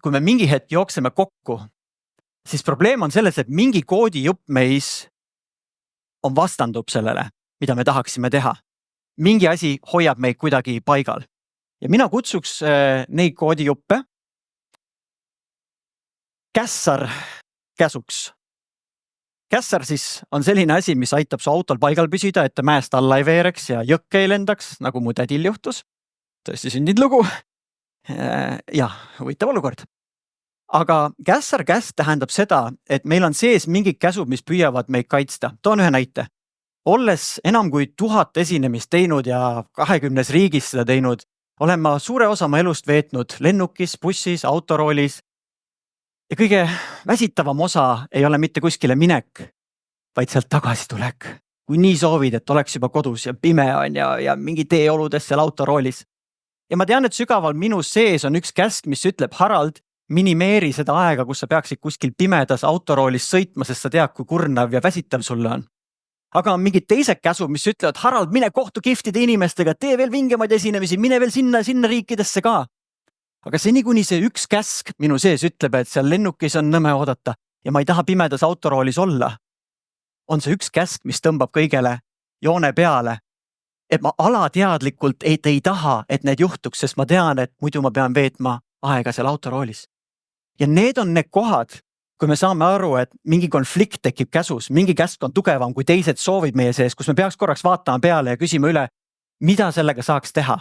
kui me mingi hetk jookseme kokku, siis probleem on selles, et mingi koodijupp meis on vastandub sellele, mida me tahaksime teha. Mingi asi hoiab meid kuidagi paigal. Ja mina kutsuks neid koodijuppe kässar käsuks. Kässar siis on selline asi, mis aitab su autol paigal püsida, et ta mäest alla ei veereks ja jõkke ei lendaks, nagu mu tädil juhtus. Tõesti sündinud lugu. Jah, huvitav olukord. Aga kässar käsk tähendab seda, et meil on sees mingid käsud, mis püüavad meid kaitsta. Toon ühe näite. Olles enam kui 1000 esinemist teinud ja 20 riigis seda teinud, olen ma suure osa oma elust veetnud lennukis, bussis, autoroolis. Ja kõige väsitavam osa ei ole mitte kuskile minek, vaid sealt tagasi tulek. Kui nii soovid, et oleks juba kodus ja pime on ja mingi teeoludes seal autoroolis. Ja ma tean, et sügaval minu sees on üks käsk, mis ütleb, Harald, minimeeri seda aega, kus sa peaksid kuskil pimedas autoroolis sõitma, sest sa tead, kui kurnav ja väsitav sulle on. Aga on mingid teised käsud, mis ütlevad, Harald, mine kohtu kihvtide inimestega, tee veel vingemaid esinemisi, mine veel sinna riikidesse ka. Aga seni kuni see üks käsk minu sees ütleb, et seal lennukis on nõme oodata ja ma ei taha pimedas autoroolis olla, on see üks käsk, mis tõmbab kõigele joone peale. Et ma alateadlikult ei taha, et need juhtuks, sest ma tean, et muidu ma pean veetma aega seal autoroolis. Ja need on need kohad, kui me saame aru, et mingi konflikt tekib käsus, mingi käsk on tugevam kui teised soovid meie sees, kus me peaks korraks vaatama peale ja küsima üle, mida sellega saaks teha.